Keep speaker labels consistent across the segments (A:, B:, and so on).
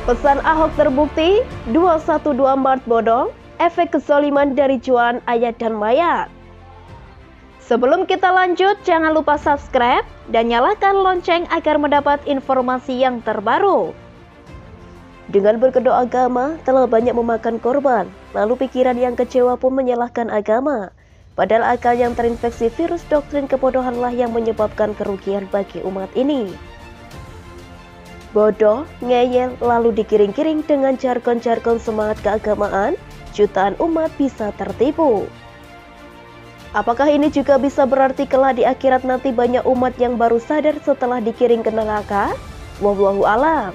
A: Pesan Ahok terbukti, 212 Maret bodong, efek kezaliman dari jualan ayat dan mayat. Sebelum kita lanjut, jangan lupa subscribe dan nyalakan lonceng agar mendapat informasi yang terbaru. Dengan berkedok agama telah banyak memakan korban, lalu pikiran yang kecewa pun menyalahkan agama. Padahal akal yang terinfeksi virus doktrin kebodohanlah yang menyebabkan kerugian bagi umat ini. Bodoh, ngeyel, lalu dikiring-kiring dengan jargon-jargon semangat keagamaan, jutaan umat bisa tertipu. Apakah ini juga bisa berarti kelak di akhirat nanti banyak umat yang baru sadar setelah dikiring ke neraka? Wallahu alam.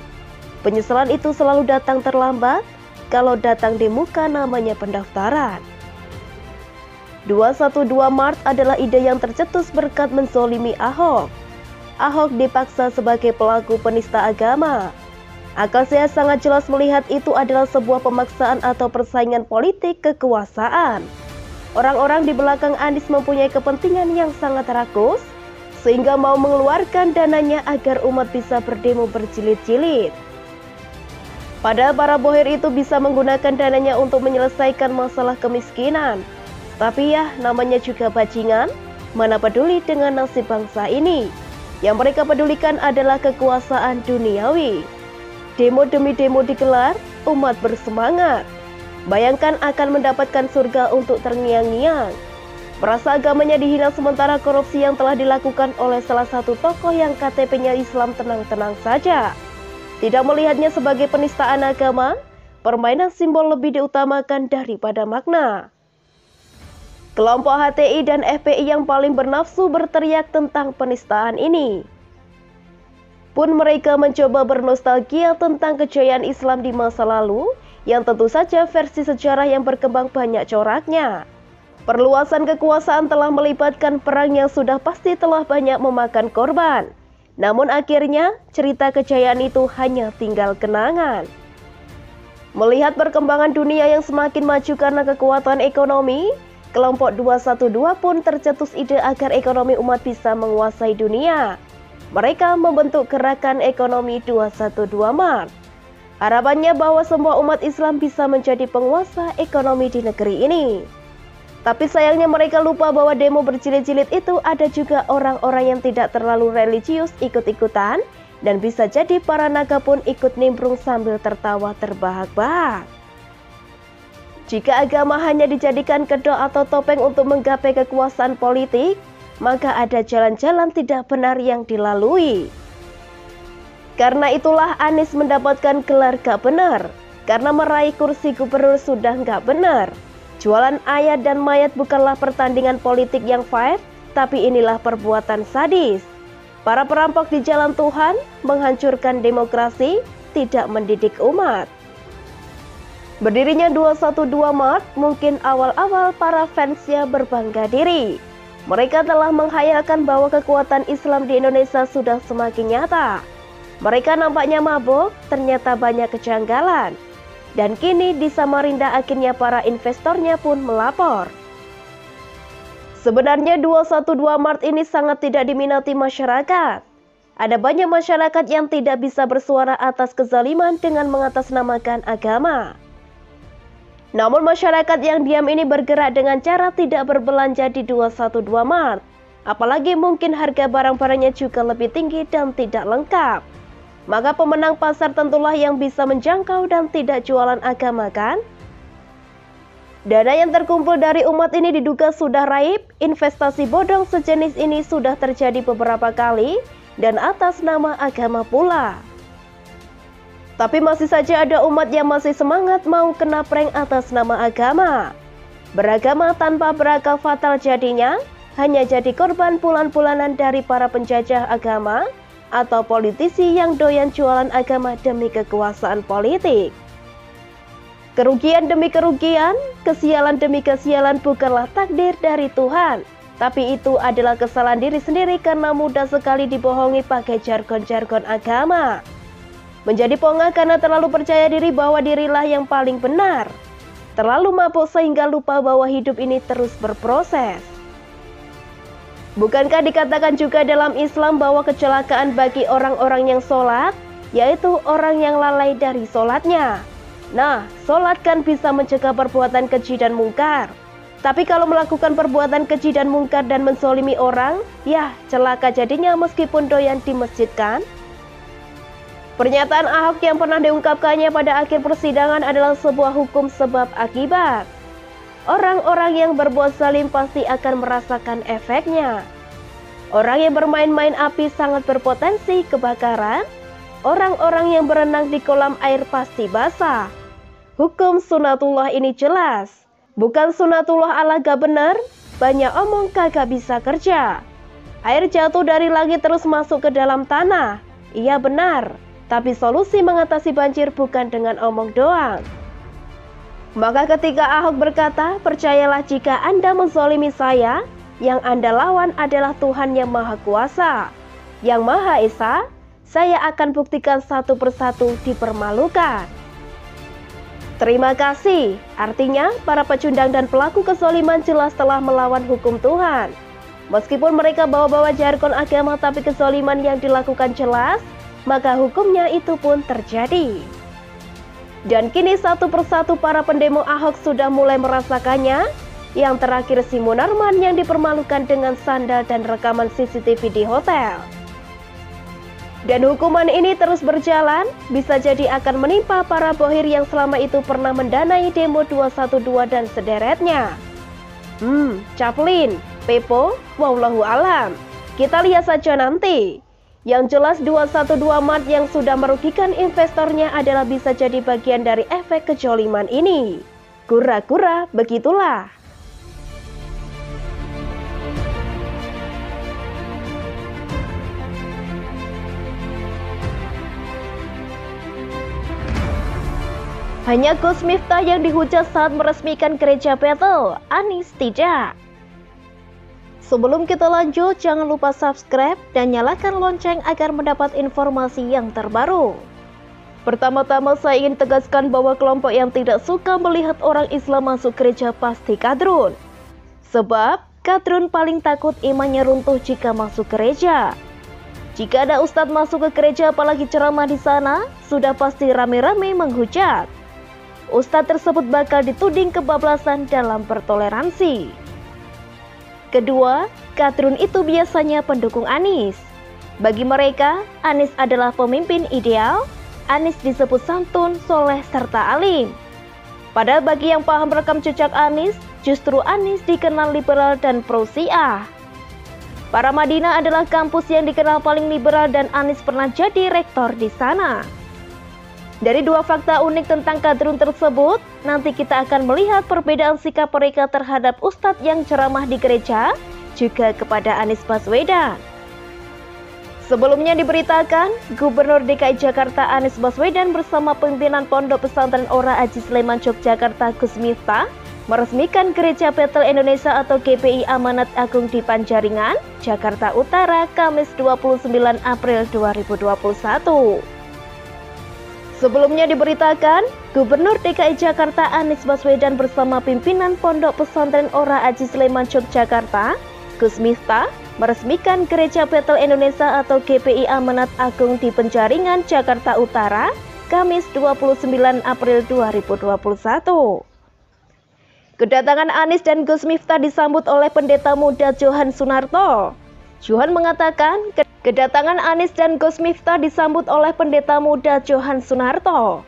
A: Penyesalan itu selalu datang terlambat, kalau datang di muka namanya pendaftaran. 212 Maret adalah ide yang tercetus berkat menzolimi Ahok. Ahok dipaksa sebagai pelaku penista agama. Akal sehat sangat jelas melihat itu adalah sebuah pemaksaan atau persaingan politik kekuasaan. Orang-orang di belakang Anies mempunyai kepentingan yang sangat rakus, sehingga mau mengeluarkan dananya agar umat bisa berdemo berjilid-jilid. Padahal para bohir itu bisa menggunakan dananya untuk menyelesaikan masalah kemiskinan. Tapi ya, namanya juga bajingan, mana peduli dengan nasib bangsa ini. Yang mereka pedulikan adalah kekuasaan duniawi. Demo demi demo digelar, umat bersemangat. Bayangkan akan mendapatkan surga untuk terngiang-ngiang. Merasa agamanya dihina sementara korupsi yang telah dilakukan oleh salah satu tokoh yang KTP-nya Islam tenang-tenang saja. Tidak melihatnya sebagai penistaan agama, permainan simbol lebih diutamakan daripada makna. Kelompok HTI dan FPI yang paling bernafsu berteriak tentang penistaan ini. Pun mereka mencoba bernostalgia tentang kejayaan Islam di masa lalu, yang tentu saja versi sejarah yang berkembang banyak coraknya. Perluasan kekuasaan telah melibatkan perang yang sudah pasti telah banyak memakan korban. Namun akhirnya cerita kejayaan itu hanya tinggal kenangan. Melihat perkembangan dunia yang semakin maju karena kekuatan ekonomi, kelompok 212 pun tercetus ide agar ekonomi umat bisa menguasai dunia. Mereka membentuk gerakan ekonomi 212 Maret. Harapannya bahwa semua umat Islam bisa menjadi penguasa ekonomi di negeri ini. Tapi sayangnya mereka lupa bahwa demo berjilid-jilid itu ada juga orang-orang yang tidak terlalu religius ikut-ikutan, dan bisa jadi para naga pun ikut nimbrung sambil tertawa terbahak-bahak. Jika agama hanya dijadikan kedok atau topeng untuk menggapai kekuasaan politik, maka ada jalan-jalan tidak benar yang dilalui. Karena itulah Anies mendapatkan gelar gak benar, karena meraih kursi gubernur sudah gak benar. Jualan ayat dan mayat bukanlah pertandingan politik yang fair, tapi inilah perbuatan sadis. Para perampok di jalan Tuhan menghancurkan demokrasi, tidak mendidik umat. Berdirinya 212 Maret, mungkin awal-awal para fansnya berbangga diri. Mereka telah menghayalkan bahwa kekuatan Islam di Indonesia sudah semakin nyata. Mereka nampaknya mabuk, ternyata banyak kejanggalan. Dan kini di Samarinda akhirnya para investornya pun melapor. Sebenarnya 212 Maret ini sangat tidak diminati masyarakat. Ada banyak masyarakat yang tidak bisa bersuara atas kezaliman dengan mengatasnamakan agama. Namun masyarakat yang diam ini bergerak dengan cara tidak berbelanja di 212 Maret. Apalagi mungkin harga barang-barangnya juga lebih tinggi dan tidak lengkap. Maka pemenang pasar tentulah yang bisa menjangkau dan tidak jualan agama, kan? Dana yang terkumpul dari umat ini diduga sudah raib. Investasi bodong sejenis ini sudah terjadi beberapa kali dan atas nama agama pula. Tapi masih saja ada umat yang masih semangat mau kena prank atas nama agama. Beragama tanpa berakal fatal jadinya, hanya jadi korban bulan-bulanan dari para penjajah agama atau politisi yang doyan jualan agama demi kekuasaan politik. Kerugian demi kerugian, kesialan demi kesialan bukanlah takdir dari Tuhan, tapi itu adalah kesalahan diri sendiri karena mudah sekali dibohongi pakai jargon-jargon agama. Menjadi pongah karena terlalu percaya diri bahwa dirilah yang paling benar. Terlalu mabuk sehingga lupa bahwa hidup ini terus berproses. Bukankah dikatakan juga dalam Islam bahwa kecelakaan bagi orang-orang yang sholat yaitu orang yang lalai dari sholatnya. Nah, sholat kan bisa mencegah perbuatan keji dan mungkar. Tapi kalau melakukan perbuatan keji dan mungkar dan menzolimi orang, ya celaka jadinya meskipun doyan di masjid kan? Pernyataan Ahok yang pernah diungkapkannya pada akhir persidangan adalah sebuah hukum sebab akibat. Orang-orang yang berbuat zalim pasti akan merasakan efeknya. Orang yang bermain-main api sangat berpotensi kebakaran. Orang-orang yang berenang di kolam air pasti basah. Hukum sunatullah ini jelas. Bukan sunatullah ala gak bener, banyak omong kagak bisa kerja. Air jatuh dari langit terus masuk ke dalam tanah. Iya benar, tapi solusi mengatasi banjir bukan dengan omong doang. Maka ketika Ahok berkata, percayalah jika Anda menzolimi saya, yang Anda lawan adalah Tuhan yang Maha Kuasa, yang Maha Esa, saya akan buktikan satu persatu dipermalukan. Terima kasih, artinya para pecundang dan pelaku kezoliman jelas telah melawan hukum Tuhan. Meskipun mereka bawa-bawa jargon agama tapi kezoliman yang dilakukan jelas, maka hukumnya itu pun terjadi. Dan kini satu persatu para pendemo Ahok sudah mulai merasakannya. Yang terakhir si Munarman yang dipermalukan dengan sandal dan rekaman CCTV di hotel. Dan hukuman ini terus berjalan, bisa jadi akan menimpa para bohir yang selama itu pernah mendanai demo 212 dan sederetnya. Caplin, Pepo, wallahu alam. Kita lihat saja nanti. Yang jelas 212 Mart yang sudah merugikan investornya adalah bisa jadi bagian dari efek kejoliman ini. Kura-kura begitulah. Hanya Gus Miftah yang dihujat saat meresmikan gereja Bethel, Anies tidak. Sebelum kita lanjut, jangan lupa subscribe dan nyalakan lonceng agar mendapat informasi yang terbaru. Pertama-tama saya ingin tegaskan bahwa kelompok yang tidak suka melihat orang Islam masuk gereja pasti kadrun. Sebab kadrun paling takut imannya runtuh jika masuk gereja. Jika ada ustadz masuk ke gereja apalagi ceramah di sana, sudah pasti rame-rame menghujat. Ustadz tersebut bakal dituding kebablasan dalam bertoleransi. Kedua, kadrun itu biasanya pendukung Anies. Bagi mereka, Anies adalah pemimpin ideal. Anies disebut santun, soleh, serta alim. Padahal bagi yang paham rekam jejak Anies, justru Anies dikenal liberal dan pro-Syiah. Paramadina adalah kampus yang dikenal paling liberal dan Anies pernah jadi rektor di sana. Dari dua fakta unik tentang kadrun tersebut, nanti kita akan melihat perbedaan sikap mereka terhadap ustadz yang ceramah di gereja, juga kepada Anies Baswedan. Sebelumnya diberitakan, Gubernur DKI Jakarta Anies Baswedan bersama pimpinan Pondok Pesantren Ora Aji Sleman Yogyakarta Gus Miftah meresmikan Gereja Bethel Indonesia atau GBI Amanat Agung di Panjaringan, Jakarta Utara, Kamis 29 April 2021. Sebelumnya diberitakan, Gubernur DKI Jakarta Anies Baswedan bersama pimpinan Pondok Pesantren Ora Aji Sleman Yogyakarta, Gus Miftah, meresmikan Gereja Bethel Indonesia atau GBI Amanat Agung di Penjaringan, Jakarta Utara, Kamis 29 April 2021. Kedatangan Anies dan Gus Miftah disambut oleh Pendeta Muda Johan Sunarto. Johan mengatakan, kedatangan Anies dan Gus Miftah disambut oleh Pendeta Muda Johan Sunarto.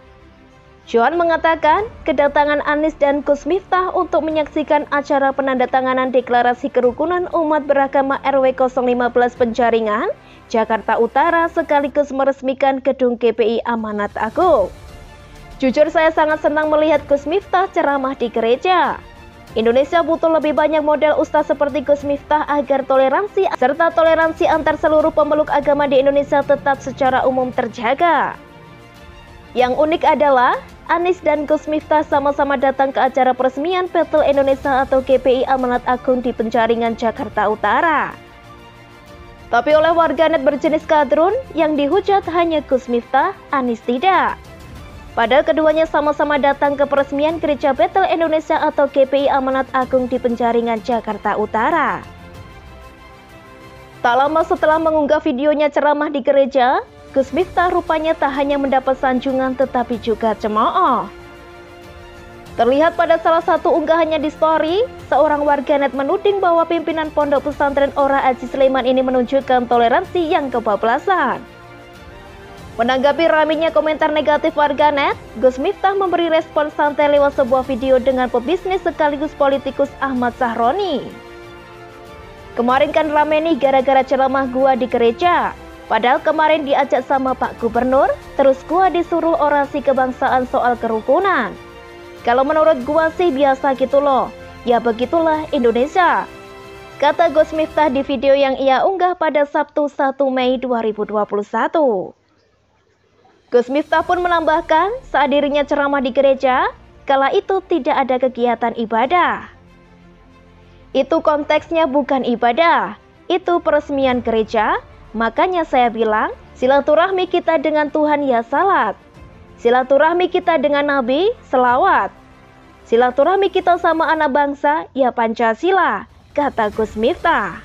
A: Johan mengatakan, kedatangan Anies dan Gus Miftah untuk menyaksikan acara penandatanganan Deklarasi Kerukunan Umat Beragama RW 015 Penjaringan, Jakarta Utara sekaligus meresmikan gedung GBI Amanat Agung. Jujur saya sangat senang melihat Gus Miftah ceramah di gereja. Indonesia butuh lebih banyak model ustaz seperti Gus Miftah agar toleransi serta toleransi antar seluruh pemeluk agama di Indonesia tetap secara umum terjaga. Yang unik adalah Anies dan Gus Miftah sama-sama datang ke acara peresmian Bethel Indonesia atau GBI Amanat Agung di Penjaringan, Jakarta Utara. Tapi oleh warganet berjenis kadrun yang dihujat hanya Gus Miftah, Anies tidak. Padahal keduanya sama-sama datang ke peresmian Gereja Bethel Indonesia atau GBI Amanat Agung di Penjaringan, Jakarta Utara. Tak lama setelah mengunggah videonya ceramah di gereja, Gus Miftah rupanya tak hanya mendapat sanjungan tetapi juga cemooh. Terlihat pada salah satu unggahannya di story, seorang warganet menuding bahwa pimpinan Pondok Pesantren Ora Aji Sulaiman ini menunjukkan toleransi yang kebablasan. Menanggapi ramainya komentar negatif warganet, Gus Miftah memberi respon santai lewat sebuah video dengan pebisnis sekaligus politikus Ahmad Sahroni. Kemarin kan rame nih gara-gara ceramah gua di gereja. Padahal kemarin diajak sama Pak Gubernur, terus gua disuruh orasi kebangsaan soal kerukunan. Kalau menurut gua sih biasa gitu loh, ya begitulah Indonesia, kata Gus Miftah di video yang ia unggah pada Sabtu 1 Mei 2021. Gus Miftah pun menambahkan saat dirinya ceramah di gereja, kala itu tidak ada kegiatan ibadah. Itu konteksnya bukan ibadah, itu peresmian gereja, makanya saya bilang silaturahmi kita dengan Tuhan ya salat. Silaturahmi kita dengan Nabi, selawat. Silaturahmi kita sama anak bangsa, ya Pancasila, kata Gus Miftah.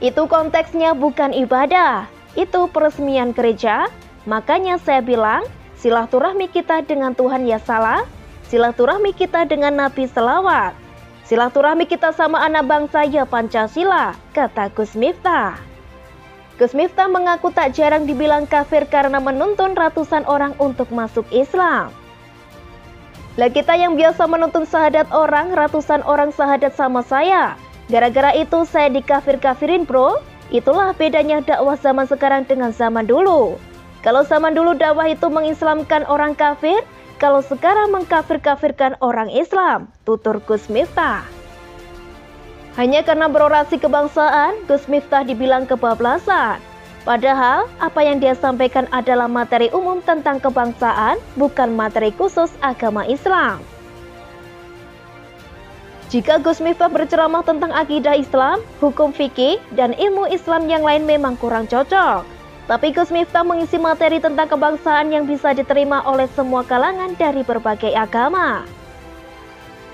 A: Itu konteksnya bukan ibadah, itu peresmian gereja, makanya saya bilang silaturahmi kita dengan Tuhan ya salah, silaturahmi kita dengan Nabi selawat. Silaturahmi kita sama anak bangsa, ya Pancasila, kata Gus Miftah. Gus Miftah mengaku tak jarang dibilang kafir karena menuntun ratusan orang untuk masuk Islam. Lah kita yang biasa menuntun syahadat orang, ratusan orang syahadat sama saya. Gara-gara itu saya dikafir-kafirin bro. Itulah bedanya dakwah zaman sekarang dengan zaman dulu. Kalau zaman dulu dakwah itu mengislamkan orang kafir, kalau sekarang mengkafir-kafirkan orang Islam, tutur Gus Miftah. Hanya karena berorasi kebangsaan, Gus Miftah dibilang kebablasan. Padahal, apa yang dia sampaikan adalah materi umum tentang kebangsaan, bukan materi khusus agama Islam. Jika Gus Miftah berceramah tentang akidah Islam, hukum fikih, dan ilmu Islam yang lain memang kurang cocok. Tapi Gus Miftah mengisi materi tentang kebangsaan yang bisa diterima oleh semua kalangan dari berbagai agama.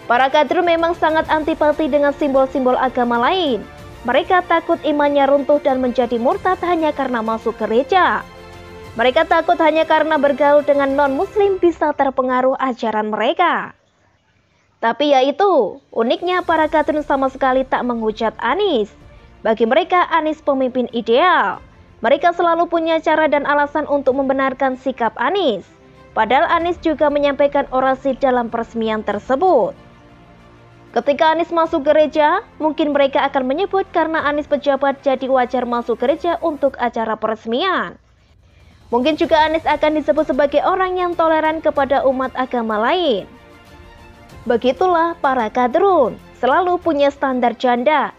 A: Para kader memang sangat antipati dengan simbol-simbol agama lain. Mereka takut imannya runtuh dan menjadi murtad hanya karena masuk gereja. Mereka takut hanya karena bergaul dengan non-muslim bisa terpengaruh ajaran mereka. Tapi ya itu, uniknya para kader sama sekali tak menghujat Anies. Bagi mereka Anies pemimpin ideal. Mereka selalu punya cara dan alasan untuk membenarkan sikap Anies. Padahal Anies juga menyampaikan orasi dalam peresmian tersebut. Ketika Anies masuk gereja, mungkin mereka akan menyebut karena Anies pejabat jadi wajar masuk gereja untuk acara peresmian. Mungkin juga Anies akan disebut sebagai orang yang toleran kepada umat agama lain. Begitulah para kadrun, selalu punya standar ganda.